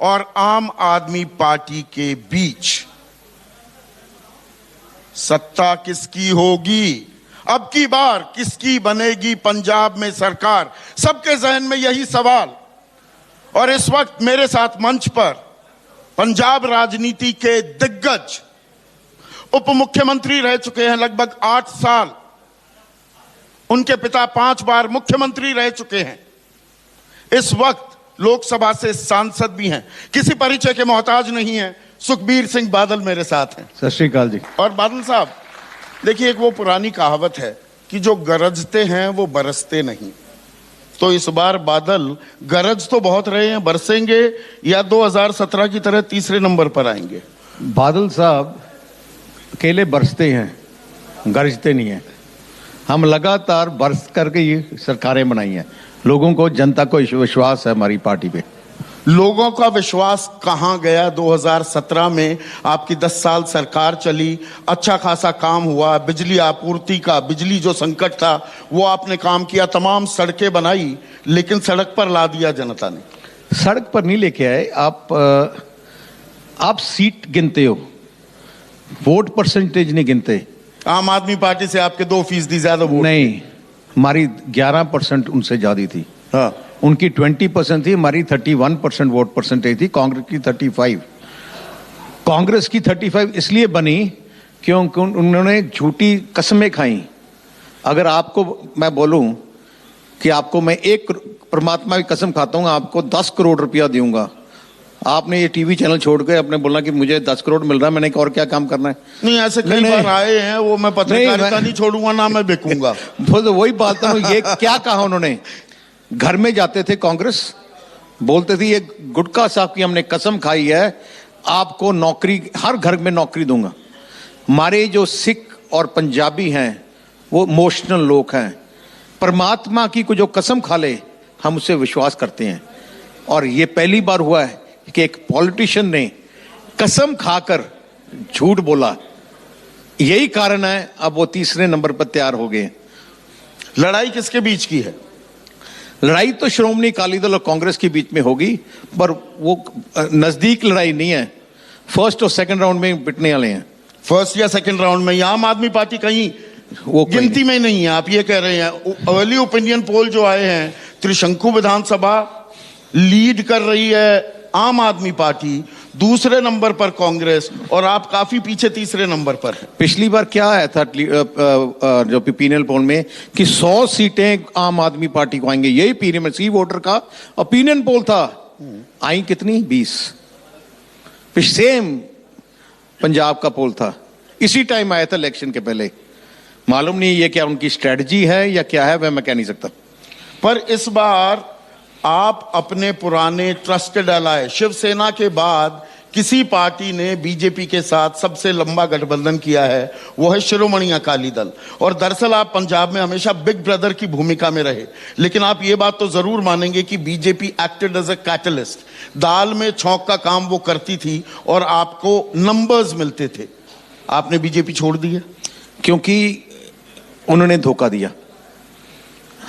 और आम आदमी पार्टी के बीच सत्ता किसकी होगी, अब की बार किसकी बनेगी पंजाब में सरकार, सबके जहन में यही सवाल। और इस वक्त मेरे साथ मंच पर पंजाब राजनीति के दिग्गज उप मुख्यमंत्री रह चुके हैं लगभग 8 साल, उनके पिता 5 बार मुख्यमंत्री रह चुके हैं, इस वक्त लोकसभा से सांसद भी हैं, किसी परिचय के मोहताज नहीं हैं। सुखबीर सिंह बादल मेरे साथ हैं। सत श्री अकाल जी। और बादल साहब देखिए, एक वो पुरानी कहावत है कि जो गरजते हैं वो बरसते नहीं, तो इस बार बादल गरज तो बहुत रहे हैं, बरसेंगे या 2017 की तरह तीसरे नंबर पर आएंगे? बादल साहब अकेले बरसते हैं, गरजते नहीं हैं। हम लगातार बरस करके ये सरकारें बनाई हैं। लोगों को, जनता को विश्वास है हमारी पार्टी पे। लोगों का विश्वास कहां गया? 2017 में आपकी 10 साल सरकार चली, अच्छा खासा काम हुआ, बिजली आपूर्ति का, बिजली जो संकट था वो आपने काम किया, तमाम सड़कें बनाई, लेकिन सड़क पर ला दिया जनता ने। सड़क पर नहीं लेके आए आप सीट गिनते हो, वोट परसेंटेज नहीं गिनते। आम आदमी पार्टी से आपके 2% ज्यादा वोट नहीं, हमारी 11% उनसे ज्यादा थी। हाँ, उनकी 20% थी, हमारी 31% वोट परसेंटेज थी, कांग्रेस की 35। कांग्रेस की 35 इसलिए बनी क्योंकि उन्होंने झूठी कस्में खाई। अगर आपको मैं बोलूं कि आपको मैं एक परमात्मा की कसम खाता हूं, आपको 10 करोड़ रुपया दूंगा, आपने ये टीवी चैनल छोड़ के अपने बोलना कि मुझे 10 करोड़ मिल रहा है, मैंने और क्या काम करना है? नहीं, ऐसे कई बार आए हैं, वो मैं पत्रकारिता नहीं छोड़ूंगा ना मैं बिकूंगा। वही बात है। ये क्या कहा उन्होंने? घर में जाते थे कांग्रेस, बोलते थे ये गुटका साहब की हमने कसम खाई है, आपको नौकरी, हर घर में नौकरी दूंगा। हमारे जो सिख और पंजाबी हैं वो इमोशनल लोग हैं, परमात्मा की को जो कसम खा ले हम उससे विश्वास करते हैं। और ये पहली बार हुआ है कि एक पॉलिटिशियन ने कसम खाकर झूठ बोला, यही कारण है अब वो तीसरे नंबर पर तैयार हो गए। लड़ाई किसके बीच की है? लड़ाई तो श्रोमणी अकाली दल और कांग्रेस के बीच में होगी, पर वो नजदीक लड़ाई नहीं है। फर्स्ट और सेकंड राउंड में पिटने वाले हैं। फर्स्ट या सेकंड राउंड में? आम आदमी पार्टी कहीं वो गिनती में नहीं है, आप ये कह रहे हैं? अर्ली ओपिनियन पोल जो आए हैं, त्रिशंकु विधानसभा लीड कर रही है आम आदमी पार्टी, दूसरे नंबर पर कांग्रेस, और आप काफी पीछे तीसरे नंबर पर हैं। पिछली बार क्या आया था जो ओपिनियन पोल में कि 100 सीटें आम आदमी पार्टी को आएंगे, यही पीएमसी वोटर का ओपिनियन पोल था। आई कितनी? 20। सेम पंजाब का पोल था, इसी टाइम आया था इलेक्शन के पहले। मालूम नहीं ये क्या उनकी स्ट्रेटजी है या क्या है, वह मैं कह नहीं सकता। पर इस बार आप अपने पुराने ट्रस्टेड अलाय शिवसेना के बाद किसी पार्टी ने बीजेपी के साथ सबसे लंबा गठबंधन किया है, वो है श्रोमणी अकाली दल। और दरअसल आप पंजाब में हमेशा बिग ब्रदर की भूमिका में रहे, लेकिन आप ये बात तो जरूर मानेंगे कि BJP acted as a catalyst, दाल में छौंक का काम वो करती थी और आपको नंबर्स मिलते थे। आपने बीजेपी छोड़ दी है क्योंकि उन्होंने धोखा दिया।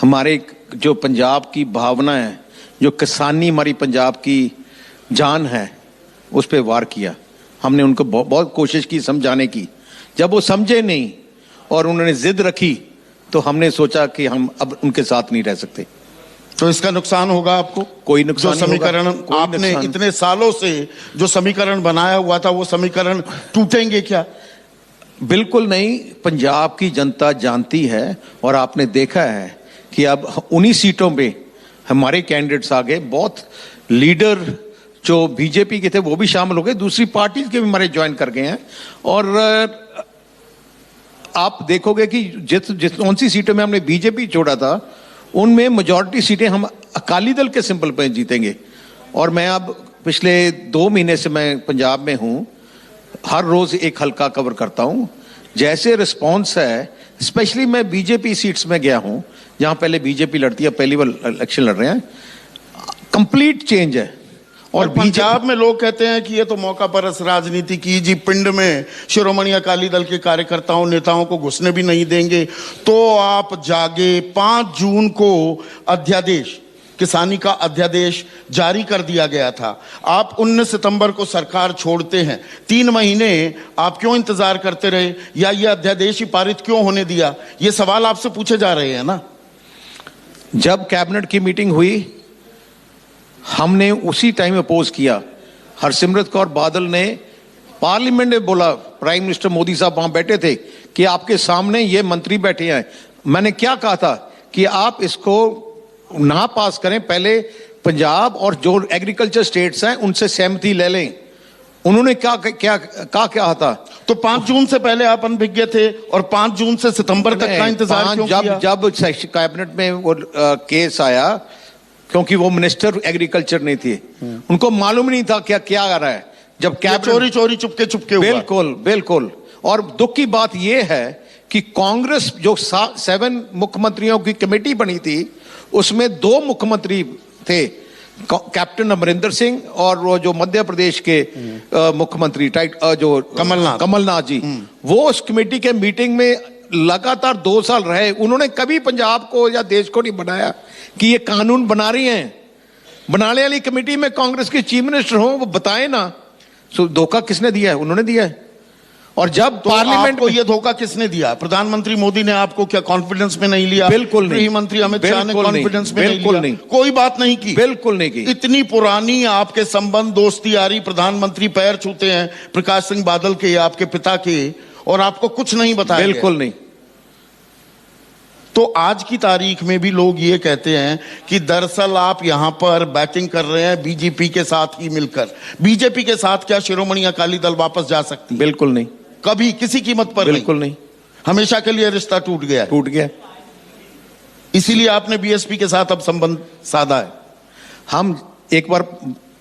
हमारे जो पंजाब की भावना है, जो किसानी हमारी पंजाब की जान है, उस पे वार किया। हमने उनको बहुत कोशिश की समझाने की, जब वो समझे नहीं और उन्होंने जिद रखी तो हमने सोचा कि हम अब उनके साथ नहीं रह सकते। तो इसका नुकसान होगा आपको? कोई नुकसान जो समीकरण आपने इतने सालों से जो समीकरण बनाया हुआ था, वो समीकरण टूटेंगे क्या? बिल्कुल नहीं। पंजाब की जनता जानती है और आपने देखा है कि अब उन्हीं सीटों पे हमारे कैंडिडेट्स आ गए। बहुत लीडर जो बीजेपी के थे वो भी शामिल हो गए, दूसरी पार्टी के भी हमारे ज्वाइन कर गए हैं। और आप देखोगे कि जिस कौन सी सीटों में हमने बीजेपी छोड़ा था, उनमें मेजॉरिटी सीटें हम अकाली दल के सिंबल पे जीतेंगे। और मैं अब पिछले 2 महीने से मैं पंजाब में हूं, हर रोज एक हल्का कवर करता हूं। जैसे रिस्पॉन्स है, स्पेशली मैं बीजेपी सीट्स में गया हूं जहां पहले बीजेपी लड़ती है, पहली बार इलेक्शन लड़ रहे हैं, कंप्लीट चेंज है। और पंजाब में लोग कहते हैं कि ये तो मौका परस राजनीति की जी, पिंड में श्रोमणी अकाली दल के कार्यकर्ताओं नेताओं को घुसने भी नहीं देंगे। तो आप जागे, 5 जून को अध्यादेश किसानी का अध्यादेश जारी कर दिया गया था। आप 19 सितंबर को सरकार छोड़ते हैं, 3 महीने आप क्यों इंतजार करते रहे, या यह अध्यादेश ही पारित क्यों होने दिया? ये सवाल आपसे पूछे जा रहे हैं ना। जब कैबिनेट की मीटिंग हुई, हमने उसी टाइम अपोज किया। हरसिमरत कौर बादल ने पार्लियामेंट में बोला, प्राइम मिनिस्टर मोदी साहब वहां बैठे थे, कि आपके सामने ये मंत्री बैठे हैं। मैंने क्या कहा था कि आप इसको ना पास करें, पहले पंजाब और जो एग्रीकल्चर स्टेट्स हैं उनसे सहमति ले लें। उन्होंने क्या था? तो 5 जून से पहले आप अनभिज्ञ थे और 5 जून से सितंबर तक का इंतजार क्यों किया? जब कैबिनेट में वो केस आया, क्योंकि वो मिनिस्टर एग्रीकल्चर नहीं थे, उनको मालूम नहीं था क्या आ रहा है। जब चोरी चुपके बिल्कुल। और दुख की बात यह है कि कांग्रेस जो 7 मुख्यमंत्रियों की कमेटी बनी थी, उसमें 2 मुख्यमंत्री थे, कैप्टन अमरिंदर सिंह और वो जो मध्य प्रदेश के मुख्यमंत्री जो कमलनाथ जी, वो उस कमेटी के मीटिंग में लगातार 2 साल रहे। उन्होंने कभी पंजाब को या देश को नहीं बनाया कि ये कानून बना रही हैं। बनाने वाली कमेटी में कांग्रेस के चीफ मिनिस्टर हो, वो बताए ना। सो धोखा किसने दिया है? उन्होंने दिया है। और जब तो पार्लियामेंट को ये धोखा किसने दिया? प्रधानमंत्री मोदी ने आपको क्या कॉन्फिडेंस में नहीं लिया? बिल्कुल नहीं। गृह मंत्री अमित शाह ने कॉन्फिडेंस में बिल्कुल नहीं, कोई बात नहीं की, बिल्कुल नहीं की। इतनी पुरानी आपके संबंध, दोस्ती यारी, प्रधानमंत्री पैर छूते हैं प्रकाश सिंह बादल के, आपके पिता के, और आपको कुछ नहीं बताया? बिल्कुल नहीं। तो आज की तारीख में भी लोग ये कहते हैं कि दरअसल आप यहां पर बैटिंग कर रहे हैं बीजेपी के साथ ही मिलकर। बीजेपी के साथ क्या शिरोमणि अकाली दल वापस जा सकती है? बिल्कुल नहीं, कभी किसी कीमत पर बिल्कुल नहीं। हमेशा के लिए रिश्ता टूट गया। इसीलिए आपने बीएसपी के साथ अब संबंध साधा है। हम एक बार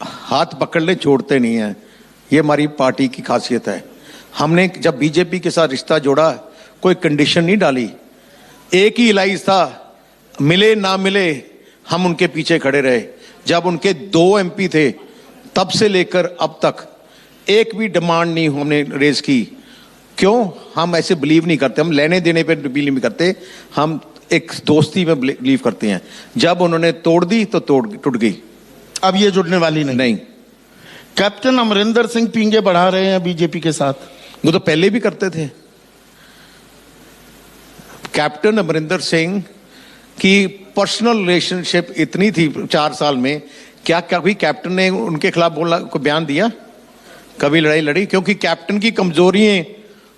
हाथ पकड़ ले छोड़ते नहीं हैं, ये हमारी पार्टी की खासियत है। हमने जब बीजेपी के साथ रिश्ता जोड़ा, कोई कंडीशन नहीं डाली। एक ही इलाइज था, मिले ना मिले हम उनके पीछे खड़े रहे। जब उनके 2 एमपी थे, तब से लेकर अब तक एक भी डिमांड नहीं हमने रेज की। क्यों? हम ऐसे बिलीव नहीं करते, हम लेने देने पे बिलीव नहीं करते, हम एक दोस्ती में बिलीव करते हैं। जब उन्होंने तोड़ दी तो टूट गई। अब ये जुड़ने वाली नहीं। कैप्टन अमरिंदर सिंह पींगे बढ़ा रहे हैं बीजेपी के साथ। वो तो पहले भी करते थे। कैप्टन अमरिंदर सिंह की पर्सनल रिलेशनशिप इतनी थी 4 साल में, क्या कभी कैप्टन ने उनके खिलाफ बोला, को बयान दिया? कभी लड़ाई लड़ी? क्योंकि कैप्टन की कमजोरियां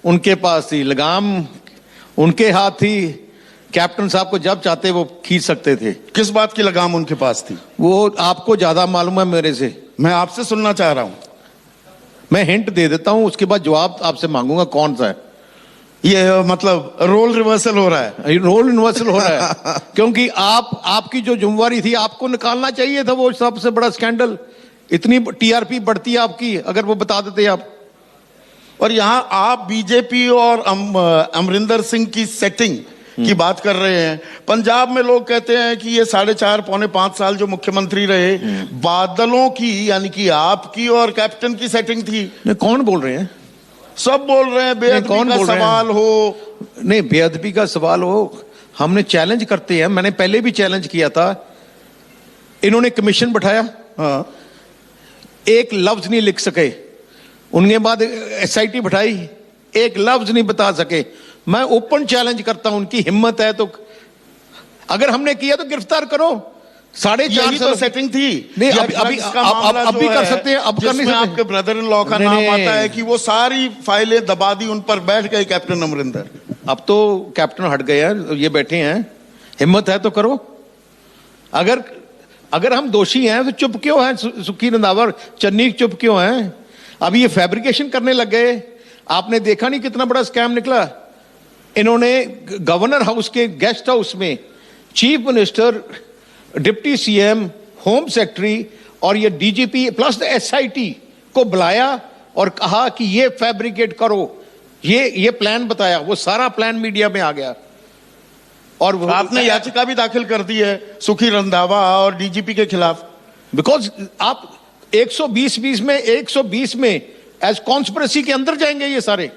उनके पास थी, लगाम उनके हाथ थी। कैप्टन साहब को जब चाहते वो खींच सकते थे। किस बात की लगाम उनके पास थी? वो आपको ज्यादा मालूम है मेरे से। मैं आपसे सुनना चाह रहा हूं। मैं हिंट दे देता हूं, उसके बाद जवाब आपसे मांगूंगा कौन सा है। ये मतलब रोल रिवर्सल हो रहा है। रोल रिवर्सल हो रहा है क्योंकि आपकी जो जिम्मेवारी थी, आपको निकालना चाहिए था वो सबसे बड़ा स्कैंडल। इतनी टीआरपी बढ़ती है आपकी अगर वो बता देते आप। और यहां आप बीजेपी और अमरिंदर सिंह की सेटिंग की बात कर रहे हैं। पंजाब में लोग कहते हैं कि ये 4.5 पौने 5 साल जो मुख्यमंत्री रहे, बादलों की यानी कि आपकी और कैप्टन की सेटिंग थी। कौन बोल रहे हैं? सब बोल रहे हैं। बेअदबी का सवाल हो, नहीं बेअदबी का सवाल हो, हमने चैलेंज करते हैं। मैंने पहले भी चैलेंज किया था। इन्होंने कमीशन बैठाया, हाँ, एक लफ्ज नहीं लिख सके। उनके बाद एसआईटी बैठाई, एक लफ्ज नहीं बता सके। मैं ओपन चैलेंज करता हूं, उनकी हिम्मत है तो अगर हमने किया तो गिरफ्तार करो। 4.5 साल सेटिंग थी। नहीं, अब भी कर सकते हैं। अब कर नहीं सकते। आपके ब्रदर इन लॉ का नाम आता है कि वो सारी फाइलें दबा दी, उन पर बैठ गए कैप्टन अमरिंदर। अब तो कैप्टन हट गए हैं, ये बैठे हैं। हिम्मत है तो करो। अगर हम दोषी हैं तो चुप क्यों हैं? सुखी रंधावा चन्नी चुप क्यों हैं? अब ये फैब्रिकेशन करने लग गए। आपने देखा नहीं कितना बड़ा स्कैम निकला। इन्होंने गवर्नर हाउस के गेस्ट हाउस में chief minister, deputy CM, home secretary और ये डीजीपी प्लस एसआईटी को बुलाया और कहा कि ये फैब्रिकेट करो। ये प्लान बताया। वो सारा प्लान मीडिया में आ गया। और आपने याचिका भी दाखिल कर दी है सुखी रंधावा और डीजीपी के खिलाफ। बिकॉज आप 120 में एज कॉन्स्पिरेसी के अंदर जाएंगे ये सारे।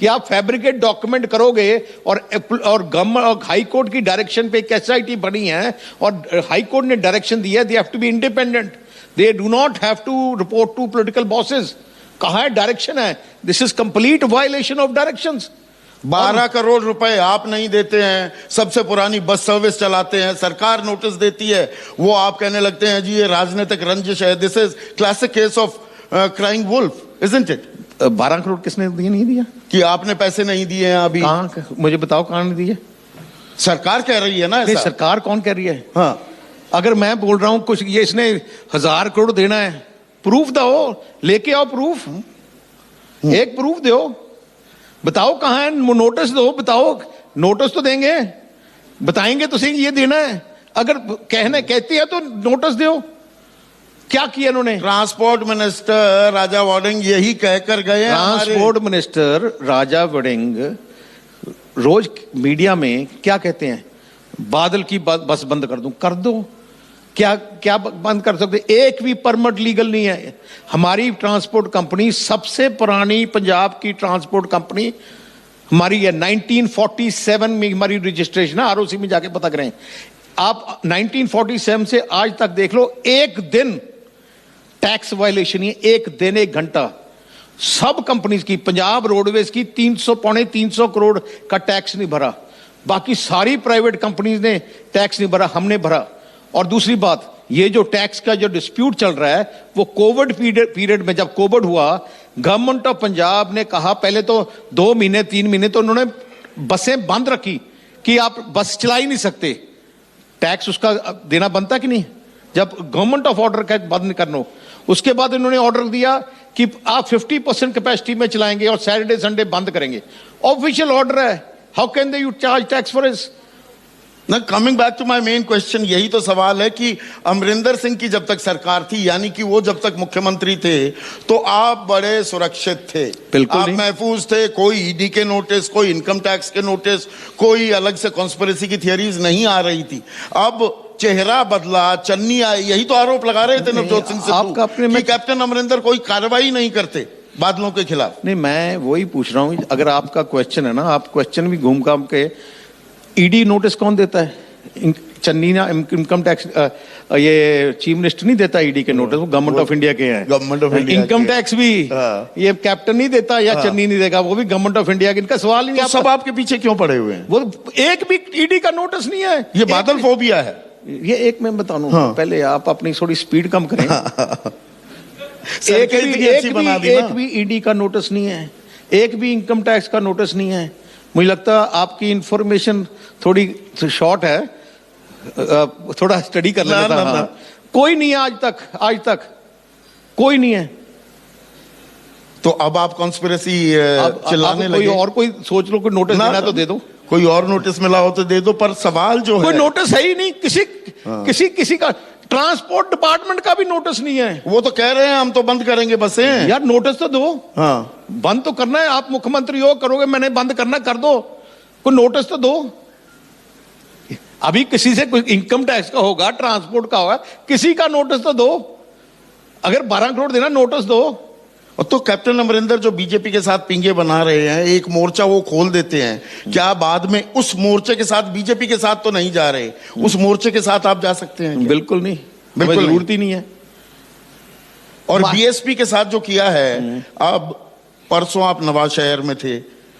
कि आप फैब्रिकेट डॉक्यूमेंट करोगे और गवर्नमेंट और हाई कोर्ट की डायरेक्शन पे एक एसआईटी बनी है और हाई कोर्ट ने डायरेक्शन दिया, they have to be independent, they do not have to report to political bosses. कहां है डायरेक्शन है? This is complete violation of directions. 12 crore रुपए आप नहीं देते हैं, सबसे पुरानी बस सर्विस चलाते हैं, सरकार नोटिस देती है, वो आप कहने लगते हैं जी ये राजनीतिक रंजिश है। This is classic case of crying wolf, isn't it? 12 crore किसने दिए? नहीं दिया कि आपने पैसे नहीं दिए हैं अभी? कहां? मुझे बताओ कहां नहीं दिए? सरकार कह रही है ना ऐसा। सरकार कौन कह रही है? हाँ, अगर मैं बोल रहा हूं कुछ ये इसने 1000 करोड़ देना है, प्रूफ दो, लेके आओ प्रूफ, एक प्रूफ दो, बताओ कहां है, नोटिस दो, बताओ, नोटिस तो देंगे, बताएंगे तो सही ये देना है। अगर कहती है तो नोटिस दो। क्या किया इन्होंने? ट्रांसपोर्ट मिनिस्टर राजा वड़िंग यही कहकर गए। ट्रांसपोर्ट मिनिस्टर राजा वड़िंग रोज मीडिया में क्या कहते हैं? बादल की बस बंद कर दूं। कर दो, क्या बंद कर सकते? एक भी परमिट लीगल नहीं है। हमारी ट्रांसपोर्ट कंपनी सबसे पुरानी पंजाब की ट्रांसपोर्ट कंपनी हमारी है, 1947 में हमारी रजिस्ट्रेशन है, आरओसी में जाके पता करें आप। 1947 से आज तक देख लो, एक दिन टैक्स वायलेशन है, एक दिन, एक घंटा। सब कंपनीज की, पंजाब रोडवेज की 300-325 करोड़ का टैक्स नहीं भरा, बाकी सारी प्राइवेट कंपनीज ने टैक्स नहीं भरा, हमने भरा। और दूसरी बात, ये जो टैक्स का जो डिस्प्यूट चल रहा है, वो कोविड पीरियड में, जब कोविड हुआ, गवर्नमेंट ऑफ पंजाब ने कहा, पहले तो 2 महीने 3 महीने तो उन्होंने बसें बंद रखी कि आप बस चला ही नहीं सकते, टैक्स उसका देना बनता कि नहीं, जब गवर्नमेंट ऑफ ऑर्डर का बंद करना। उसके बाद उन्होंने ऑर्डर दिया कि आप 50% कैपेसिटी में चलाएंगे और सैटरडे संडे बंद करेंगे। ऑफिशियल ऑर्डर है, how can they you charge tax for this? ना, coming back to my main question, यही तो सवाल है कि अमरिंदर सिंह की जब तक सरकार थी, यानी कि वो जब तक मुख्यमंत्री थे, तो आप बड़े सुरक्षित थे, बिल्कुल आप महफूज थे। कोई ईडी के नोटिस, कोई इनकम टैक्स के नोटिस, कोई अलग से कॉन्स्पिरेसी की थियरीज नहीं आ रही थी। अब चेहरा बदला, चन्नी आई, यही तो आरोप लगा रहे थे नवजोत सिंह सिद्धू कि कैप्टन अमरिंदर कोई कार्रवाई नहीं करते बादलों के खिलाफ। नहीं, मैं वही पूछ रहा हूं, अगर आपका क्वेश्चन है ना, आप क्वेश्चन भी घूम घाम के, ईडी नोटिस कौन देता है? चन्नी ना, इनकम टैक्स, ये चीफ मिनिस्टर नहीं देता ईडी के नोटिस, वो गवर्नमेंट ऑफ इंडिया के हैं। Government of India income tax भी ये कैप्टन नहीं देता या चन्नी नहीं देगा, वो भी गवर्नमेंट ऑफ इंडिया के। इनका सवाल ही नहीं। सब आपके पीछे क्यों पड़े हुए हैं? वो एक भी ईडी का नोटिस नहीं है। ये बादल फोबिया है। ये एक मैं बताऊं, पहले आप अपनी थोड़ी स्पीड कम करें। एक भी ईडी का नोटिस नहीं है, एक भी इनकम टैक्स का नोटिस नहीं है। मुझे लगता है आपकी इंफॉर्मेशन थोड़ी शॉर्ट है, थोड़ा स्टडी कर लेना था। कोई नहीं है आज तक कोई नहीं है। तो अब आप कॉन्स्पिरेसी चिल्लाने लगे। कोई और कोई सोच लो, कोई नोटिस देना तो दे दो, कोई और नोटिस मिला हो तो दे दो, पर सवाल जो है, कोई नोटिस है ही नहीं किसी का। ट्रांसपोर्ट डिपार्टमेंट का भी नोटिस नहीं है। वो तो कह रहे हैं हम तो बंद करेंगे बसें। यार नोटिस तो दो। हाँ, बंद तो करना है, आप मुख्यमंत्री हो, करोगे, मैंने बंद करना, कर दो, कोई नोटिस तो दो। अभी किसी से कोई इनकम टैक्स का होगा, ट्रांसपोर्ट का होगा, किसी का नोटिस तो दो। अगर 12 करोड़ देना, नोटिस दो। और तो कैप्टन अमरिंदर जो बीजेपी के साथ पिंगे बना रहे हैं, एक मोर्चा वो खोल देते हैं, क्या बाद में उस मोर्चे के साथ, बीजेपी के साथ तो नहीं जा रहे, उस मोर्चे के साथ आप जा सकते हैं? बिल्कुल नहीं, बिल्कुल जरूरत ही नहीं है। और बीएसपी के साथ जो किया है, अब परसों आप नवाज शहर में थे,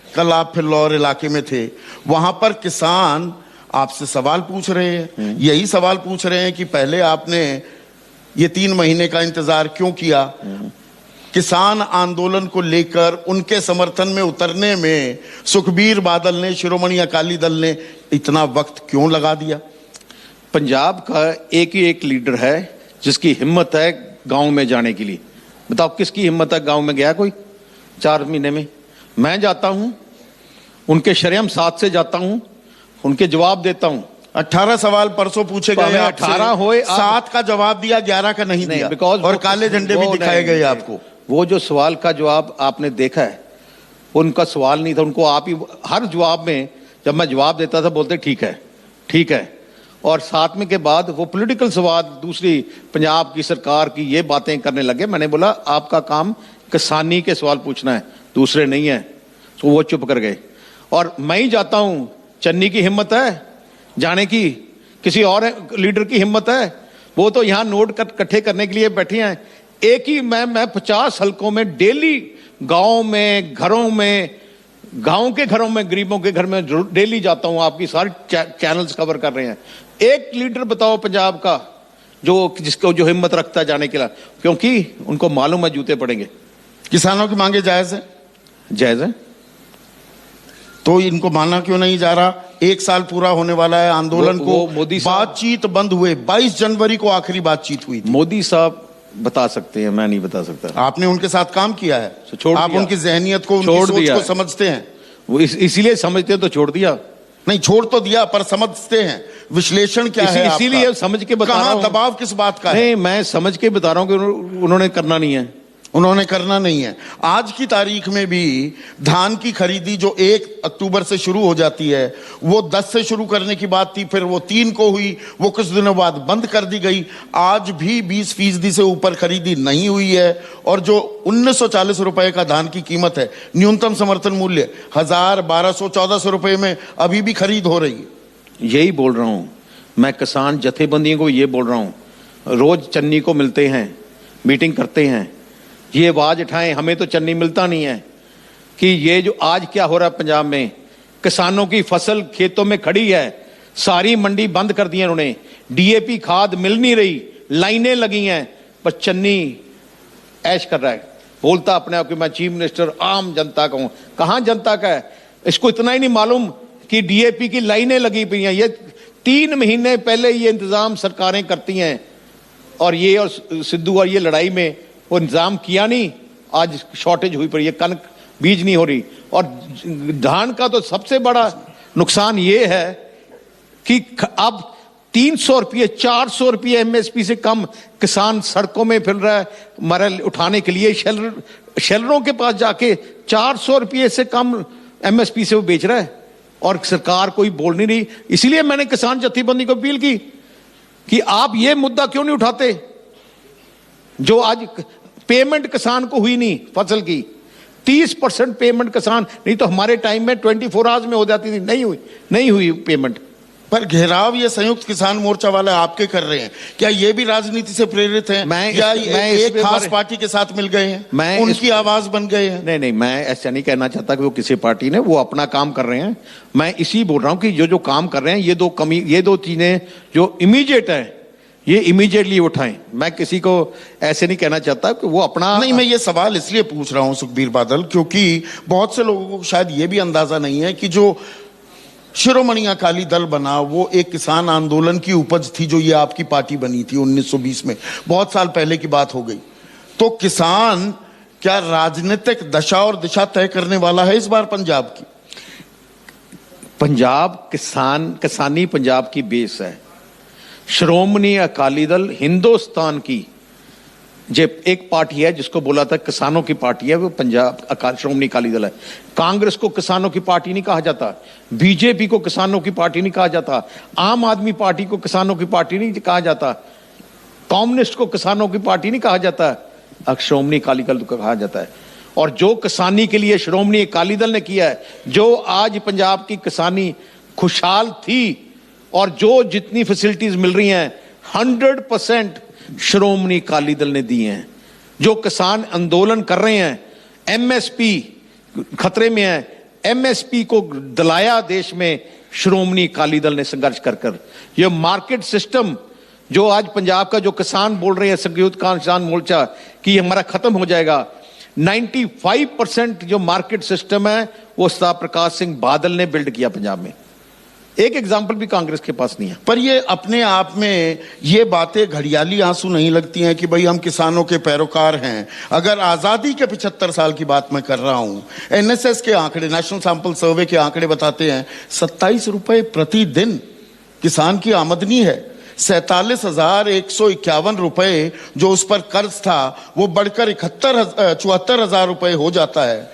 कल आप फिल्लौर इलाके में थे, वहां पर किसान आपसे सवाल पूछ रहे हैं, यही सवाल पूछ रहे हैं कि पहले आपने ये 3 महीने का इंतजार क्यों किया? किसान आंदोलन को लेकर उनके समर्थन में उतरने में सुखबीर बादल ने, शिरोमणि अकाली दल ने इतना वक्त क्यों लगा दिया? पंजाब का एक ही एक लीडर है जिसकी हिम्मत है गांव में जाने के लिए। बताओ किसकी हिम्मत है? गांव में गया कोई 4 महीने में? मैं जाता हूं, उनके शर्म साथ से जाता हूं, उनके जवाब देता हूं। 18 सवाल परसों पूछे गए, 18 होए, 7 का जवाब दिया, 11 का नहीं दिया, और काले झंडे भी दिखाए गए आपको। वो जो सवाल का जवाब आपने देखा है, उनका सवाल नहीं था, उनको आप ही हर जवाब में, जब मैं जवाब देता था, बोलते ठीक है, और साथ में के बाद वो पॉलिटिकल सवाल, दूसरी पंजाब की सरकार की ये बातें करने लगे। मैंने बोला आपका काम किसानी के सवाल पूछना है, दूसरे नहीं है। तो वो चुप कर गए। और मैं ही जाता हूं, चन्नी की हिम्मत है जाने की, किसी और लीडर की हिम्मत है? वो तो यहां नोट इकट्ठे करने के लिए बैठे हैं। एक ही मैं 50 हलकों में डेली गांव में, घरों में, गांव के घरों में, गरीबों के घर में डेली जाता हूं। आपकी सारी चैनल्स कवर कर रहे हैं। एक लीडर बताओ पंजाब का जिसको जो हिम्मत रखता है जाने के लिए, क्योंकि उनको मालूम है जूते पड़ेंगे। किसानों की मांगे जायज है? जायज है। तो इनको माना क्यों नहीं जा रहा? 1 साल पूरा होने वाला है आंदोलन को, मोदी बातचीत बंद हुए। 22 जनवरी को आखिरी बातचीत हुई थी। मोदी साहब बता सकते हैं, मैं नहीं बता सकता। आपने उनके साथ काम किया है, आप उनकी जहनियत को, उनकी सोच को समझते हैं। वो इसीलिए समझते हैं तो छोड़ दिया। नहीं, छोड़ तो दिया पर समझते हैं विश्लेषण क्या है। इसीलिए समझ के बता रहा हूं। दबाव किस बात का नहीं, है? मैं समझ के बता रहा हूं कि उन्होंने करना नहीं है। उन्होंने करना नहीं है। आज की तारीख में भी धान की खरीदी जो 1 अक्टूबर से शुरू हो जाती है, वो 10 से शुरू करने की बात थी, फिर वो 3 को हुई, वो कुछ दिनों बाद बंद कर दी गई। आज भी 20% से ऊपर खरीदी नहीं हुई है। और जो 1940 रुपए का धान की कीमत है, न्यूनतम समर्थन मूल्य 1000, 1200, 1400 रुपए में अभी भी खरीद हो रही है। यही बोल रहा हूं मैं, किसान जथेबंदियों को ये बोल रहा हूं। रोज चन्नी को मिलते हैं, मीटिंग करते हैं, ये आवाज उठाएं, हमें तो चन्नी मिलता नहीं है कि ये जो आज क्या हो रहा है पंजाब में, किसानों की फसल खेतों में खड़ी है, सारी मंडी बंद कर दी है उन्होंने, डीएपी खाद मिल नहीं रही, लाइनें लगी हैं, पर चन्नी ऐश कर रहा है, बोलता अपने आप कि मैं चीफ मिनिस्टर आम जनता का हूं। कहां जनता का है? इसको इतना ही नहीं मालूम कि डीएपी की लाइनें लगी पई हैं। ये 3 महीने पहले ये इंतजाम सरकारें करती हैं, और ये और सिद्धू और ये लड़ाई में वो इंतजाम किया नहीं, आज शॉर्टेज हुई पड़ी है, कनक बीज नहीं हो रही। और धान का तो सबसे बड़ा नुकसान ये है कि अब 300 रुपये, 400 रुपये एमएसपी से कम किसान सड़कों में फिर रहा है मरल उठाने के लिए। शेलरों के पास जाके 400 रुपये से कम एमएसपी से वो बेच रहा है, और सरकार कोई बोल नहीं रही। इसलिए मैंने किसान जथेबंदी को अपील की कि आप ये मुद्दा क्यों नहीं उठाते, जो आज पेमेंट किसान को हुई नहीं फसल की। 30% पेमेंट किसान, नहीं तो हमारे टाइम में 24 आवर्स में हो जाती थी, नहीं हुई पेमेंट। पर घेराव ये संयुक्त किसान मोर्चा वाले आपके कर रहे हैं, क्या ये भी राजनीति से प्रेरित हैं? या एक खास पार्टी के साथ मिल गए हैं, उनकी आवाज बन गए हैं? नहीं, मैं ऐसा नहीं कहना चाहता कि वो किसी पार्टी ने, वो अपना काम कर रहे हैं। मैं इसी बोल रहा हूं कि जो काम कर रहे हैं, ये दो चीजें जो इमीडिएट है, ये इमीडिएटली उठाएं। मैं किसी को ऐसे नहीं कहना चाहता कि वो अपना नहीं, मैं ये सवाल इसलिए पूछ रहा हूं सुखबीर बादल, क्योंकि बहुत से लोगों को शायद ये भी अंदाजा नहीं है कि जो शिरोमणि अकाली दल बना, वो एक किसान आंदोलन की उपज थी, जो ये आपकी पार्टी बनी थी 1920 में, बहुत साल पहले की बात हो गई। तो किसान क्या राजनीतिक दशा और दिशा तय करने वाला है इस बार पंजाब की? पंजाब किसानी पंजाब की बेस है। श्रोमणी अकाली दल हिंदुस्तान की जो एक पार्टी है जिसको बोला था किसानों की पार्टी है, वो पंजाब श्रोमणी अकाली दल है। कांग्रेस को किसानों की पार्टी नहीं कहा जाता, बीजेपी को किसानों की पार्टी नहीं कहा जाता, आम आदमी पार्टी को किसानों की पार्टी नहीं कहा जाता, कम्युनिस्ट को किसानों की पार्टी नहीं कहा जाता, श्रोमणी अकाली दल को कहा जाता है। और जो किसानी के लिए श्रोमणी अकाली दल ने किया है, जो आज पंजाब की किसानी खुशहाल थी, और जो जितनी फैसिलिटीज मिल रही हैं 100% श्रोमणी अकाली दल ने दी हैं। जो किसान आंदोलन कर रहे हैं, एमएसपी खतरे में है, एमएसपी को दिलाया देश में श्रोमणी अकाली दल ने संघर्ष कर। ये मार्केट सिस्टम जो आज पंजाब का जो किसान बोल रहे हैं, संयुक्त किसान मोर्चा, कि हमारा खत्म हो जाएगा, 95% जो मार्केट सिस्टम है वो सरदार प्रकाश सिंह बादल ने बिल्ड किया पंजाब में। एक एग्जाम्पल भी कांग्रेस के पास नहीं है। पर ये अपने आप में ये बातें घड़ियाली आंसू नहीं लगती हैं कि भाई हम किसानों के पैरोकार हैं? अगर आजादी के 75 साल की बात मैं कर रहा हूं, एनएसएस के आंकड़े, नेशनल सैंपल सर्वे के आंकड़े बताते हैं 27 रुपए प्रतिदिन किसान की आमदनी है। 47,151 रुपए जो उस पर कर्ज था, वो बढ़कर 74,000 रुपए हो जाता है,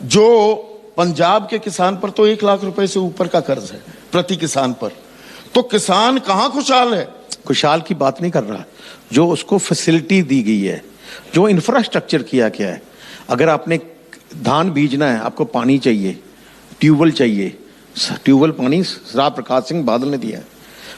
जो पंजाब के किसान पर तो 1 लाख रुपए से ऊपर का कर्ज है प्रति किसान पर। तो किसान कहां खुशहाल है? खुशहाल की बात नहीं कर रहा, जो उसको फैसिलिटी दी गई है, जो इंफ्रास्ट्रक्चर किया गया है। अगर आपने धान बीजना है, आपको पानी चाहिए, ट्यूबवेल चाहिए, ट्यूबवेल पानी राव प्रकाश सिंह बादल ने दिया है।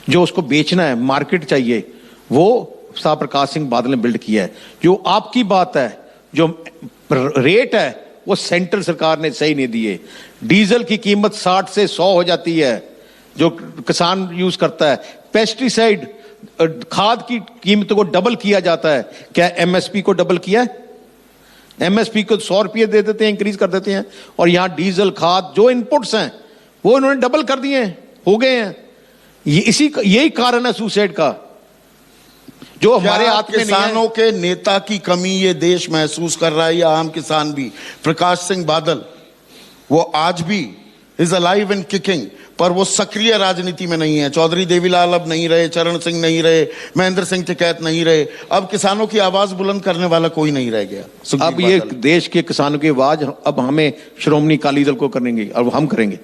जो उसको बेचना है, मार्केट चाहिए, वो राव प्रकाश सिंह बादल ने बिल्ड किया है। जो आपकी बात है, जो रेट है, वो सेंट्रल सरकार ने सही नहीं दिए। डीजल की कीमत 60 से 100 हो जाती है जो किसान यूज करता है। पेस्टिसाइड खाद की कीमत को डबल किया जाता है। क्या एमएसपी को डबल किया है? एमएसपी को 100 रुपये दे देते हैं, इंक्रीज कर देते हैं, और यहां डीजल खाद जो इनपुट्स हैं वो इन्होंने डबल कर दिए हैं, हो गए हैं। यही कारण है सुसाइड का, जो हमारे हाथ में नहीं है। किसानों के नेता की कमी ये देश महसूस कर रहा है, या आम किसान भी? प्रकाश सिंह बादल वो आज भी इज अलाइव एंड किकिंग, पर वो सक्रिय राजनीति में नहीं है। चौधरी देवीलाल अब नहीं रहे, चरण सिंह नहीं रहे, महेंद्र सिंह टिकैत नहीं रहे। अब किसानों की आवाज बुलंद करने वाला कोई नहीं रह गया। अब ये देश के किसानों की आवाज अब हमें श्रोमणी अकाली दल को करेंगे, और हम करेंगे।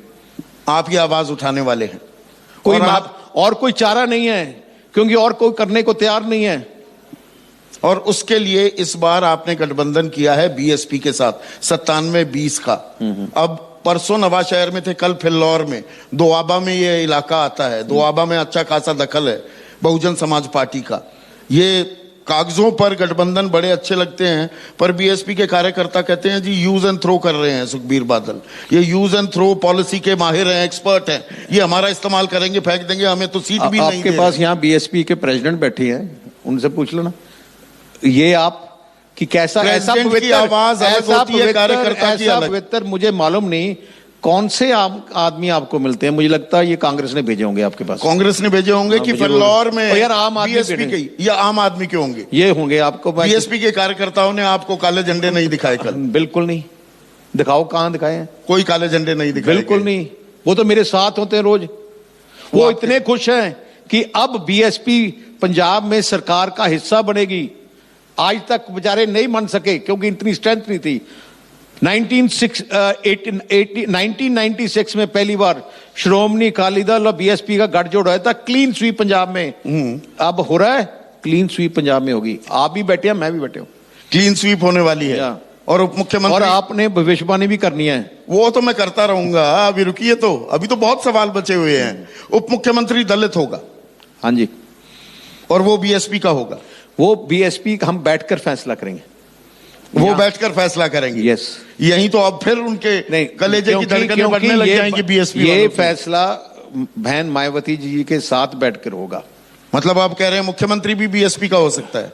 आप ये आवाज उठाने वाले हैं, कोई और कोई चारा नहीं है, क्योंकि और कोई करने को तैयार नहीं है। और उसके लिए इस बार आपने गठबंधन किया है बीएसपी के साथ 97-20 का। अब परसों नवाशहर में थे, कल फिल्लौर में, दोआबा में ये इलाका आता है। दोआबा में अच्छा खासा दखल है बहुजन समाज पार्टी का। ये कागजों पर गठबंधन बड़े अच्छे लगते हैं, पर बीएसपी के कार्यकर्ता कहते हैं जी यूज एंड थ्रो कर रहे हैं सुखबीर बादल। ये यूज एंड थ्रो पॉलिसी के माहिर हैं, एक्सपर्ट हैं, ये हमारा इस्तेमाल करेंगे, फेंक देंगे, हमें तो सीट भी नहीं। आपके पास यहाँ बीएसपी के प्रेसिडेंट बैठे हैं, उनसे पूछ लो ना, ये आप कि कैसा ऐसा की आवाज अलग होती है, कार्यकर्ता की अलग। पवित्र मुझे मालूम नहीं कौन से आदमी आपको मिलते हैं। मुझे लगता है ये कांग्रेस ने भेजे होंगे आपके पास। कांग्रेस ने भेजे होंगे कि फिल्लौर में यार आम आदमी के, या आम आदमी के होंगे? ये होंगे आपको। बीएसपी के कार्यकर्ताओं ने आपको काले झंडे नहीं दिखाए कल? बिल्कुल नहीं। दिखाओ, कहां दिखाए हैं? कोई काले झंडे नहीं दिखाए। बिल्कुल नहीं। वो तो मेरे साथ होते हैं रोज। वो इतने खुश हैं कि अब बीएसपी पंजाब में सरकार का हिस्सा बनेगी। आज तक बेचारे नहीं मान सके क्योंकि इतनी स्ट्रेंथ नहीं थी। 1996 में पहली बार श्रोमणी अकाली दल और बीएसपी का गठजोड़ हुआ था, क्लीन स्वीप पंजाब में। अब हो रहा है, क्लीन स्वीप पंजाब में होगी। आप भी बैठे हैं, मैं भी बैठे हूं, क्लीन स्वीप होने वाली है। और उप मुख्यमंत्री, और आपने भविष्यवाणी भी करनी है। वो तो मैं करता रहूंगा, अभी रुकिए, तो अभी तो बहुत सवाल बचे हुए हैं। उप मुख्यमंत्री दलित होगा? हाँ जी। और वो बीएसपी का होगा? वो बीएसपी हम बैठकर फैसला करेंगे। वो बैठकर फैसला करेंगे? यस। यही तो अब फिर उनके कलेजे की धड़कनें बढ़ने लग जाएंगी बीएसपी। ये फैसला बहन मायावती जी के साथ बैठकर होगा। मतलब आप कह रहे हैं मुख्यमंत्री भी बीएसपी का हो सकता है?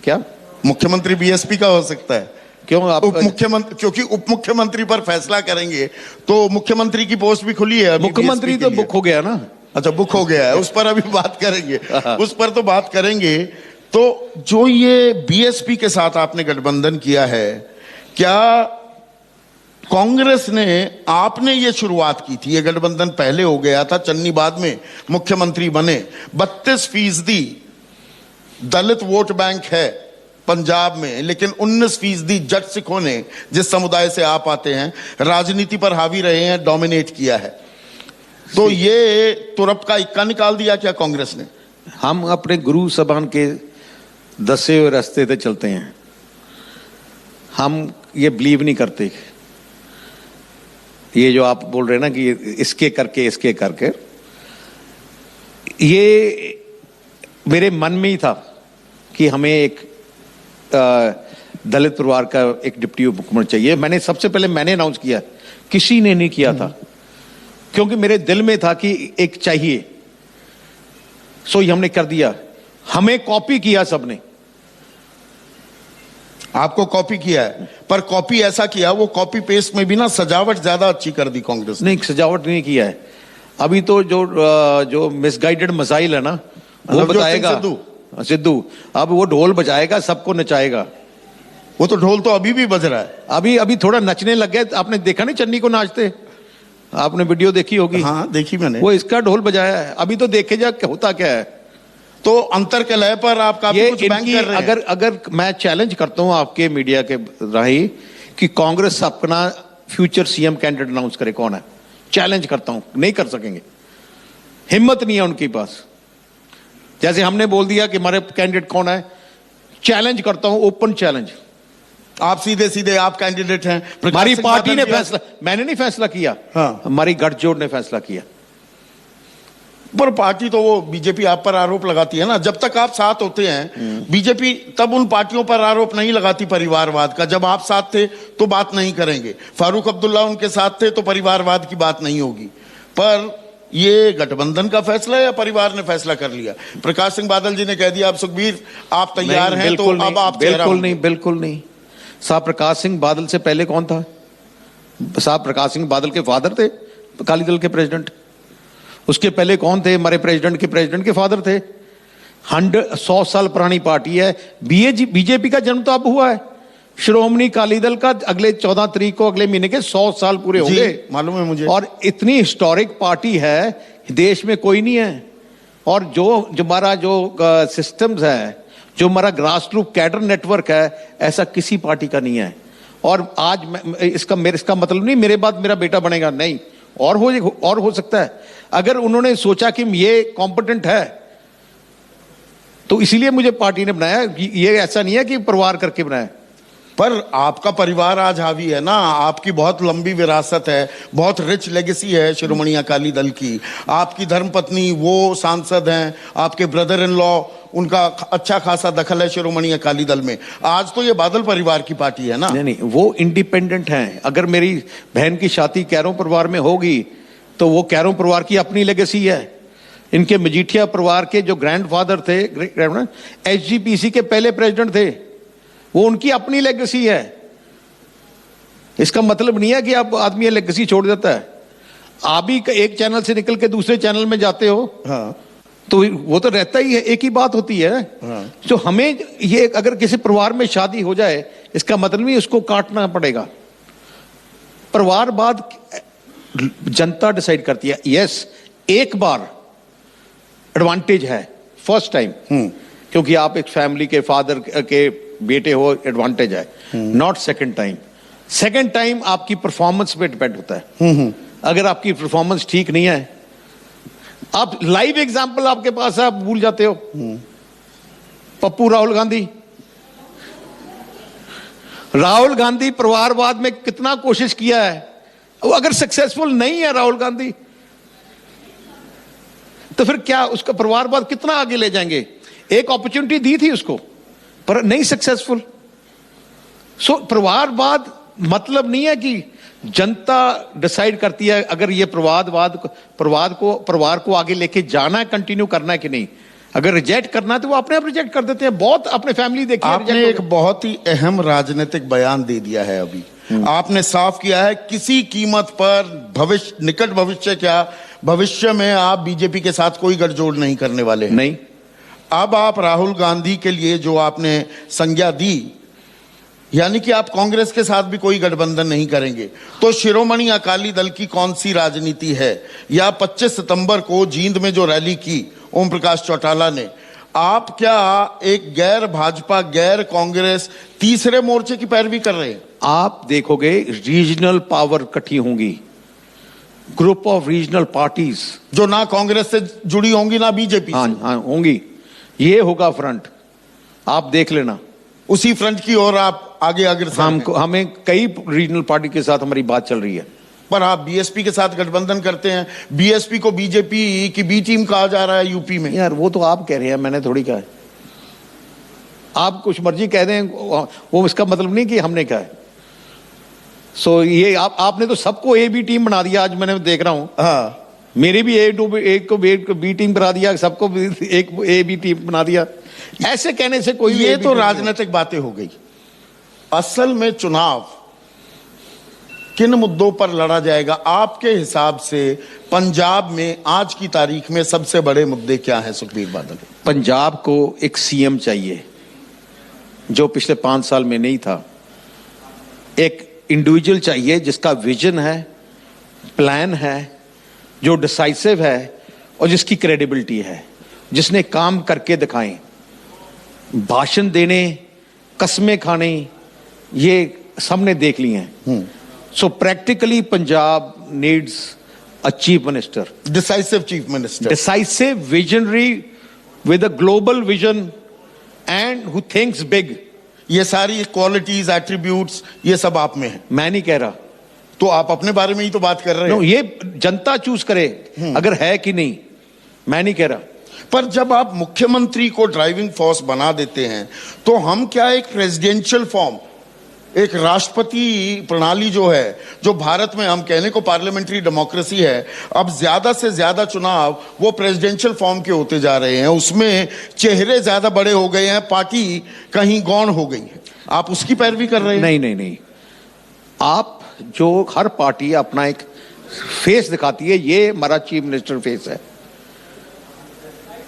क्या मुख्यमंत्री बीएसपी का हो सकता है? क्यों? आप उप मुख्यमंत्री, क्योंकि उप मुख्यमंत्री पर फैसला करेंगे तो मुख्यमंत्री की पोस्ट भी खुली है। मुख्यमंत्री तो बुक हो गया ना। अच्छा, बुक हो गया है, उस पर अभी बात करेंगे, उस पर तो बात करेंगे। तो जो ये बीएसपी के साथ आपने गठबंधन किया है, क्या कांग्रेस ने, आपने ये शुरुआत की थी, ये गठबंधन पहले हो गया था, चन्नी बाद में मुख्यमंत्री बने। 32% दलित वोट बैंक है पंजाब में, लेकिन 19% जट सिखों ने, जिस समुदाय से आप आते हैं, राजनीति पर हावी रहे हैं, डोमिनेट किया है। तो ये तुरप का इक्का निकाल दिया क्या कांग्रेस ने? हम अपने गुरु सभान के दसे हुए रास्ते पे चलते हैं। हम ये बिलीव नहीं करते, ये जो आप बोल रहे हैं ना कि इसके करके, ये मेरे मन में ही था कि हमें एक दलित परिवार का एक डिप्टी मुख्यमंत्री चाहिए। मैंने सबसे पहले अनाउंस किया, किसी ने नहीं किया था, क्योंकि मेरे दिल में था कि एक चाहिए। सो ये हमने कर दिया। हमें कॉपी किया सबने। आपको कॉपी किया है, पर कॉपी ऐसा किया, वो कॉपी पेस्ट में भी ना सजावट ज्यादा अच्छी कर दी कांग्रेस ने। नहीं, सजावट नहीं किया है। अभी तो जो मिसगाइडेड मसाइल है ना, वो बताएगा सिद्धू। अब वो ढोल बजाएगा, सबको नचाएगा। वो तो ढोल तो अभी भी बज रहा है। अभी थोड़ा नचने लग गए। आपने देखा नहीं चन्नी को नाचते? आपने वीडियो देखी होगी। हाँ, देखी मैंने। वो इसका ढोल बजाया है। अभी तो देखे जा होता क्या है। तो अंतर के लय पर आप काफी कुछ बैंक कर रहे हैं। अगर मैं चैलेंज करता हूं आपके मीडिया के राही कि कांग्रेस अपना फ्यूचर सीएम कैंडिडेट अनाउंस करे, कौन है? चैलेंज करता हूं, नहीं कर सकेंगे, हिम्मत नहीं है उनके पास। जैसे हमने बोल दिया कि हमारे कैंडिडेट कौन है, चैलेंज करता हूं, ओपन चैलेंज। आप सीधे सीधे आप कैंडिडेट हैं। हमारी पार्टी ने फैसला, मैंने नहीं फैसला किया, हाँ। हमारी गठजोड़ ने फैसला किया। पर पार्टी तो वो बीजेपी आप पर आरोप लगाती है ना, जब तक आप साथ होते हैं बीजेपी तब उन पार्टियों पर आरोप नहीं लगाती परिवारवाद का। जब आप साथ थे तो बात नहीं करेंगे, फारूक अब्दुल्ला उनके साथ थे तो परिवारवाद की बात नहीं होगी। पर ये गठबंधन का फैसला है या परिवार ने फैसला कर लिया? प्रकाश सिंह बादल जी ने कह दिया अब सुखबीर आप तैयार हैं तो अब आप बिल्कुल नहीं, बिल्कुल नहीं। साहब प्रकाश सिंह बादल से पहले कौन था? साहब प्रकाश सिंह बादल के फादर थे अकाली दल के प्रेसिडेंट। उसके पहले कौन थे? हमारे प्रेसिडेंट के फादर थे। 100 साल पुरानी पार्टी है। बीजेपी का जन्म तो अब हुआ है। श्रोमणी अकाली दल का अगले 14 तारीख को, अगले महीने के 100 साल पूरे होंगे, मालूम है मुझे। और इतनी हिस्टोरिक पार्टी है देश में कोई नहीं है। और जो हमारा जो सिस्टम्स है, जो हमारा ग्रास रूट कैडर नेटवर्क है, ऐसा किसी पार्टी का नहीं है। और आज इसका मतलब नहीं मेरे बाद मेरा बेटा बनेगा, नहीं, और हो सकता है। अगर उन्होंने सोचा कि ये कॉम्पिटेंट है तो इसीलिए मुझे पार्टी ने बनाया। ये ऐसा नहीं है कि परिवार करके बनाया। पर आपका परिवार आज हावी है ना, आपकी बहुत लंबी विरासत है, बहुत रिच लेगेसी है शिरोमणि अकाली दल की। आपकी धर्मपत्नी वो सांसद हैं, आपके ब्रदर इन लॉ उनका अच्छा खासा दखल है शिरोमणि अकाली दल में। आज तो ये बादल परिवार की पार्टी है ना। नहीं, वो इंडिपेंडेंट हैं। अगर मेरी बहन की शादी कैरों परिवार में होगी तो वो कैरों परिवार की अपनी लेगेसी है। इनके मजीठिया परिवार के जो ग्रैंडफादर थे, एसजीपीसी के पहले प्रेसिडेंट थे, वो उनकी अपनी लेगेसी है। इसका मतलब नहीं है कि आप आदमी लेगेसी छोड़ देता है। आप भी एक चैनल से निकल के दूसरे चैनल में जाते हो, हाँ। तो वो तो रहता ही है, एक ही बात होती है। हाँ। तो हमें ये अगर किसी परिवार में शादी हो जाए इसका मतलब नहीं उसको काटना पड़ेगा। परिवारवाद जनता डिसाइड करती है। यस, एक बार एडवांटेज है, फर्स्ट टाइम, क्योंकि आप एक फैमिली के फादर के बेटे हो, एडवांटेज है। Not second time. Second time आपकी परफॉर्मेंस पे डिपेंड होता है। अगर आपकी परफॉर्मेंस ठीक नहीं है, आप लाइव एग्जांपल आपके पास है, आप भूल जाते हो। पप्पू राहुल गांधी परिवारवाद में कितना कोशिश किया है, वो अगर सक्सेसफुल नहीं है राहुल गांधी तो फिर क्या उसका परिवारवाद कितना आगे ले जाएंगे? एक अपॉर्चुनिटी दी थी उसको पर नहीं सक्सेसफुल। सो परिवारवाद मतलब नहीं है कि जनता डिसाइड करती है अगर ये परिवार को आगे लेके जाना है, कंटिन्यू करना है कि नहीं। अगर रिजेक्ट करना है तो वो अपने आप रिजेक्ट कर देते हैं। बहुत अपने फैमिली देखी है। आपने एक बहुत ही अहम राजनीतिक बयान दे दिया है अभी। आपने साफ किया है किसी कीमत पर निकट भविष्य क्या, भविष्य में आप बीजेपी के साथ कोई गठजोड़ नहीं करने वाले हैं। नहीं। अब आप राहुल गांधी के लिए जो आपने संज्ञा दी, यानी कि आप कांग्रेस के साथ भी कोई गठबंधन नहीं करेंगे, तो शिरोमणि अकाली दल की कौन सी राजनीति है? या 25 सितंबर को जींद में जो रैली की ओम प्रकाश चौटाला ने, आप क्या एक गैर भाजपा गैर कांग्रेस तीसरे मोर्चे की पैरवी कर रहे हैं? आप देखोगे रीजनल पावर इकट्ठी होंगी, ग्रुप ऑफ रीजनल पार्टीज जो ना कांग्रेस से जुड़ी होंगी ना बीजेपी। हाँ होंगी। ये होगा फ्रंट, आप देख लेना। उसी फ्रंट की ओर आप आगे अग्रसर हमें कई रीजनल पार्टी के साथ हमारी बात चल रही है। पर आप बीएसपी के साथ गठबंधन करते हैं। बीएसपी को बीजेपी की बी टीम कहा जा रहा है यूपी में। यार वो तो आप कह रहे हैं, मैंने थोड़ी कहा है। आप कुछ मर्जी कह दें, वो इसका मतलब नहीं कि हमने कहा है। सो ये आपने तो सबको ए बी टीम बना दिया। आज मैंने देख रहा हूं, हाँ, मेरे भी एक को बी टीम बना दिया, सबको एक ए बी टीम बना दिया। ऐसे कहने से कोई, ये तो राजनीतिक बातें हो गई। असल में चुनाव किन मुद्दों पर लड़ा जाएगा आपके हिसाब से? पंजाब में आज की तारीख में सबसे बड़े मुद्दे क्या हैं सुखबीर बादल? पंजाब को एक सीएम चाहिए जो पिछले 5 साल में नहीं था। एक इंडिविजुअल चाहिए जिसका विजन है, प्लान है, जो डिसाइसिव है और जिसकी क्रेडिबिलिटी है, जिसने काम करके दिखाएं। भाषण देने, कस्में खाने, ये सबने देख लिए हैं। So practically Punjab needs a chief minister, decisive chief minister, decisive visionary with a global vision and who thinks big. ये सारी क्वालिटीज, एट्रीब्यूट्स, ये सब आप में है। मैं नहीं कह रहा, तो आप अपने बारे में ही तो बात कर रहे हैं। ये जनता चूज करे अगर है कि नहीं, मैं नहीं कह रहा। पर जब आप मुख्यमंत्री को ड्राइविंग फोर्स बना देते हैं तो हम क्या एक प्रेसिडेंशियल फॉर्म, एक राष्ट्रपति प्रणाली जो है, जो भारत में हम कहने को पार्लियामेंट्री डेमोक्रेसी है, अब ज्यादा से ज्यादा चुनाव वो प्रेसिडेंशियल फॉर्म के होते जा रहे हैं, उसमें चेहरे ज्यादा बड़े हो गए हैं, पार्टी कहीं गौण हो गई है, आप उसकी पैरवी कर रहे हैं? नहीं नहीं नहीं, आप जो हर पार्टी अपना एक फेस दिखाती है, ये हमारा चीफ मिनिस्टर फेस है।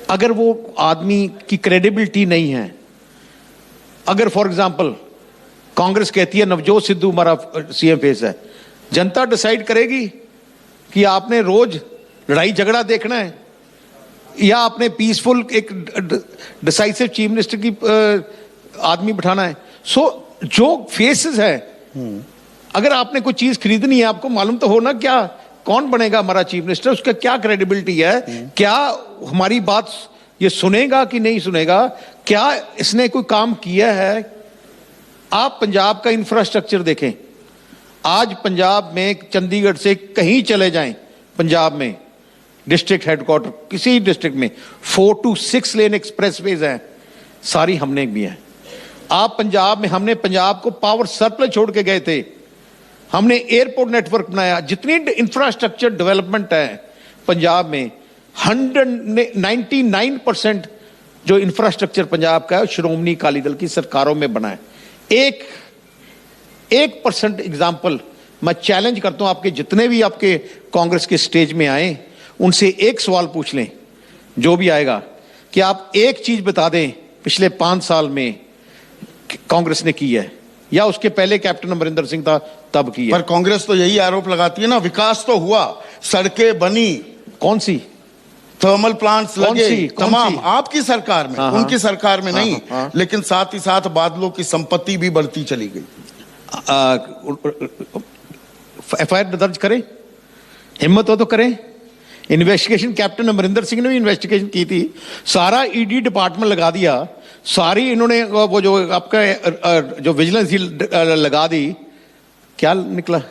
अगर वो आदमी की क्रेडिबिलिटी नहीं है, अगर फॉर एग्जांपल कांग्रेस कहती है नवजोत सिद्धू हमारा सीएम फेस है, जनता डिसाइड करेगी कि आपने रोज लड़ाई झगड़ा देखना है या आपने पीसफुल एक डिसाइसिव चीफ मिनिस्टर की आदमी बिठाना है। सो जो फेसेस है, अगर आपने कोई चीज खरीदनी है, आपको मालूम तो होना क्या कौन बनेगा हमारा चीफ मिनिस्टर, उसका क्या क्रेडिबिलिटी है, क्या हमारी बात ये सुनेगा कि नहीं सुनेगा, क्या इसने कोई काम किया है। आप पंजाब का इंफ्रास्ट्रक्चर देखें, आज पंजाब में चंडीगढ़ से कहीं चले जाएं, पंजाब में डिस्ट्रिक्ट हेडक्वार्टर किसी डिस्ट्रिक्ट में 4 to 6 लेन एक्सप्रेसवेज हैं, सारी हमने भी है। आप पंजाब में, हमने पंजाब को पावर सरप्लस छोड़ के गए थे, हमने एयरपोर्ट नेटवर्क बनाया, जितनी इंफ्रास्ट्रक्चर डेवलपमेंट है पंजाब में 199% जो इंफ्रास्ट्रक्चर पंजाब का है श्रोमणी अकाली दल की सरकारों में बना है। 1% एग्जाम्पल मैं चैलेंज करता हूं, आपके जितने भी आपके कांग्रेस के स्टेज में आए उनसे एक सवाल पूछ लें, जो भी आएगा, कि आप एक चीज बता दें पिछले 5 साल में कांग्रेस ने की है, या उसके पहले कैप्टन अमरिंदर सिंह था तब की है। पर कांग्रेस तो यही आरोप लगाती है ना, विकास तो हुआ, सड़कें बनी, कौन सी थर्मल प्लांट्स लगे, तमाम आपकी सरकार में, हाँ, उनकी सरकार में नहीं, हाँ। लेकिन साथ ही साथ बादलों की संपत्ति भी बढ़ती चली गई। एफआईआर दर्ज करें, हिम्मत हो तो करें। इन्वेस्टिगेशन कैप्टन अमरिंदर सिंह ने भी इन्वेस्टिगेशन की थी, सारा ईडी डिपार्टमेंट लगा दिया, सारी इन्होंने वो जो आपका जो विजिलेंस लगा दी, क्या निकला,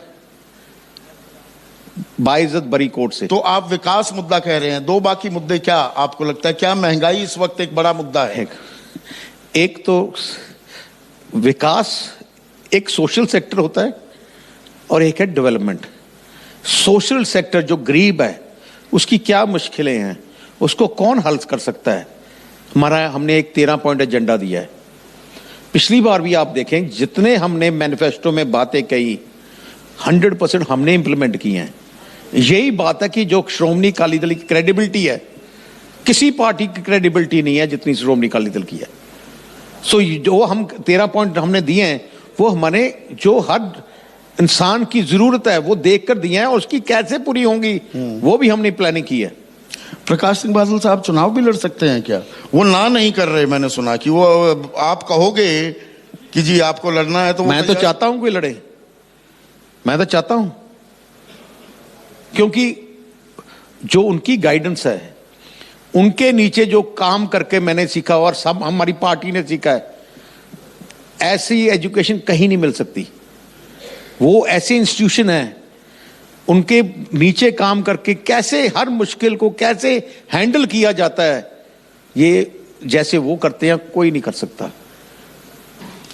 बाइज्जत बरी कोर्ट से। तो आप विकास मुद्दा कह रहे हैं, दो बाकी मुद्दे क्या आपको लगता है, क्या महंगाई इस वक्त एक बड़ा मुद्दा है? एक तो विकास एक सोशल सेक्टर होता है और एक है डेवलपमेंट। सोशल सेक्टर जो गरीब है उसकी क्या मुश्किलें हैं, उसको कौन हल कर सकता है। हमने एक 13 पॉइंट एजेंडा दिया है, पिछली बार भी आप देखें जितने हमने मैनिफेस्टो में बातें कही 100% हमने इंप्लीमेंट की हैं। यही बात है कि जो श्रोमणी अकाली दल की क्रेडिबिलिटी है, किसी पार्टी की क्रेडिबिलिटी नहीं है जितनी श्रोमणी अकाली दल की है। सो जो हम 13 पॉइंट हमने दिए हैं वो हमारे जो हर इंसान की जरूरत है वो देखकर दिए हैं, और उसकी कैसे पूरी होंगी वो भी हमने प्लानिंग की है। प्रकाश सिंह बादल साहब चुनाव भी लड़ सकते हैं क्या? वो ना नहीं कर रहे, मैंने सुना कि वो आप कहोगे कि जी आपको लड़ना है तो मैं तो चाहता हूं कोई लड़े, मैं तो चाहता हूं, क्योंकि जो उनकी गाइडेंस है, उनके नीचे जो काम करके मैंने सीखा और सब हमारी पार्टी ने सीखा है, ऐसी एजुकेशन कहीं नहीं मिल सकती। वो ऐसे इंस्टीट्यूशन है, उनके नीचे काम करके कैसे हर मुश्किल को कैसे हैंडल किया जाता है, ये जैसे वो करते हैं कोई नहीं कर सकता।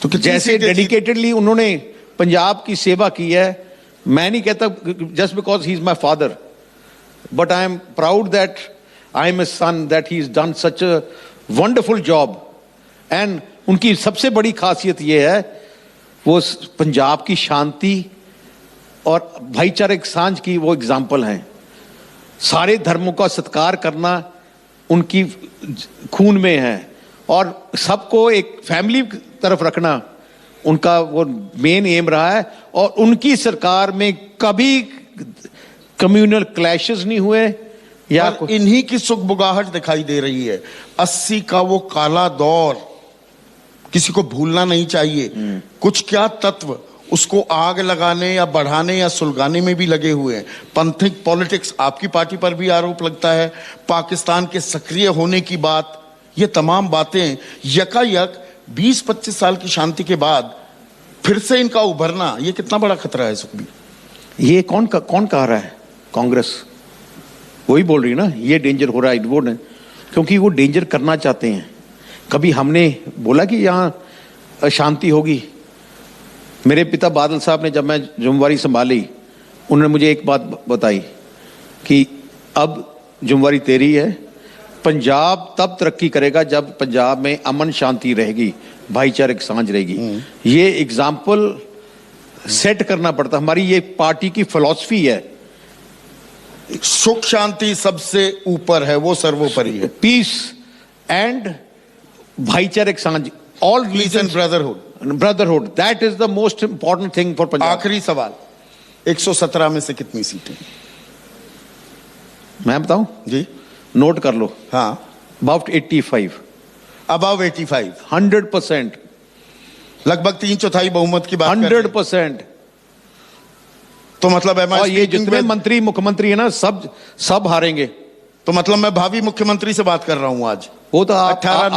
तो जैसे डेडिकेटेडली उन्होंने पंजाब की सेवा की है, मैं नहीं कहता just because he is my father, but I am proud that I am a son, that he is done such a wonderful job. And उनकी सबसे बड़ी खासियत यह है वो पंजाब की शांति और भाईचारे सांझ की वो एग्जाम्पल हैं। सारे धर्मों का सत्कार करना उनकी खून में है, और सबको एक फैमिली तरफ रखना उनका वो मेन एम रहा है। और उनकी सरकार में कभी कम्युनल क्लैशेस नहीं हुए, या इन्हीं की सुगबुगाहट दिखाई दे रही है। 80 का वो काला दौर किसी को भूलना नहीं चाहिए। कुछ क्या तत्व उसको आग लगाने या बढ़ाने या सुलगाने में भी लगे हुए हैं। पंथिक पॉलिटिक्स, आपकी पार्टी पर भी आरोप लगता है, पाकिस्तान के सक्रिय होने की बात, ये तमाम बातें यकायक 20-25 साल की शांति के बाद फिर से इनका उभरना, ये कितना बड़ा खतरा है सुखबीर? ये कौन कह रहा है? कांग्रेस वही बोल रही है ना, ये डेंजर हो रहा है, वो नहीं, क्योंकि वो डेंजर करना चाहते हैं। कभी हमने बोला कि यहाँ शांति होगी? मेरे पिता बादल साहब ने, जब मैं जिम्मेवारी संभाली, उन्होंने मुझे एक बात बताई कि अब जिम्मेवारी तेरी है, पंजाब तब तरक्की करेगा जब पंजाब में अमन शांति रहेगी, भाईचारे की सांझ रहेगी। ये एग्जाम्पल सेट करना पड़ता, हमारी ये पार्टी की फिलॉसफी है। सुख शांति सबसे ऊपर है, वो सर्वोपरि है। पीस एंड भाईचारे की सांझ, all peace and brotherhood, that is the most important thing for Punjab. आखिरी सवाल, 117 में से कितनी सीटें? मैं बताऊं जी, नोट कर लो। हाँ, अबाउट 85, अबाव 85, 100%, लगभग 3/4 बहुमत की बात कर रहे हैं। 100%। तो मतलब और ये जितने मंत्री मुख्यमंत्री है ना, सब हारेंगे। तो मतलब मैं भावी मुख्यमंत्री से बात कर रहा हूं आज। वो तो 18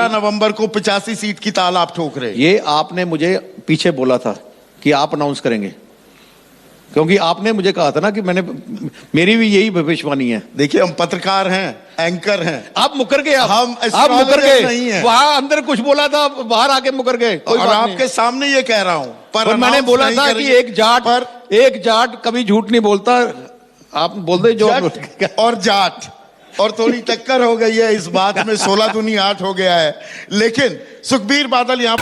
नवंबर को 85 सीट की ताल आप ठोक रहे हैं। ये आपने मुझे पीछे बोला था कि आप अनाउंस करेंगे, क्योंकि आपने मुझे कहा था ना कि मेरी भी यही भविष्यवाणी है। देखिए, हम पत्रकार हैं, एंकर हैं। आप मुकर गए, हम मुकर गए नहीं है। वहां अंदर कुछ बोला था, बाहर आके मुकर गए। और आपके सामने ये कह रहा हूं, पर मैंने बोला था कि एक जाट कभी झूठ नहीं बोलता। आप बोल दे जो और जाट और थोड़ी टक्कर हो गई है इस बात में, 16 दूनी 8 हो गया है। लेकिन सुखबीर बादल यहाँ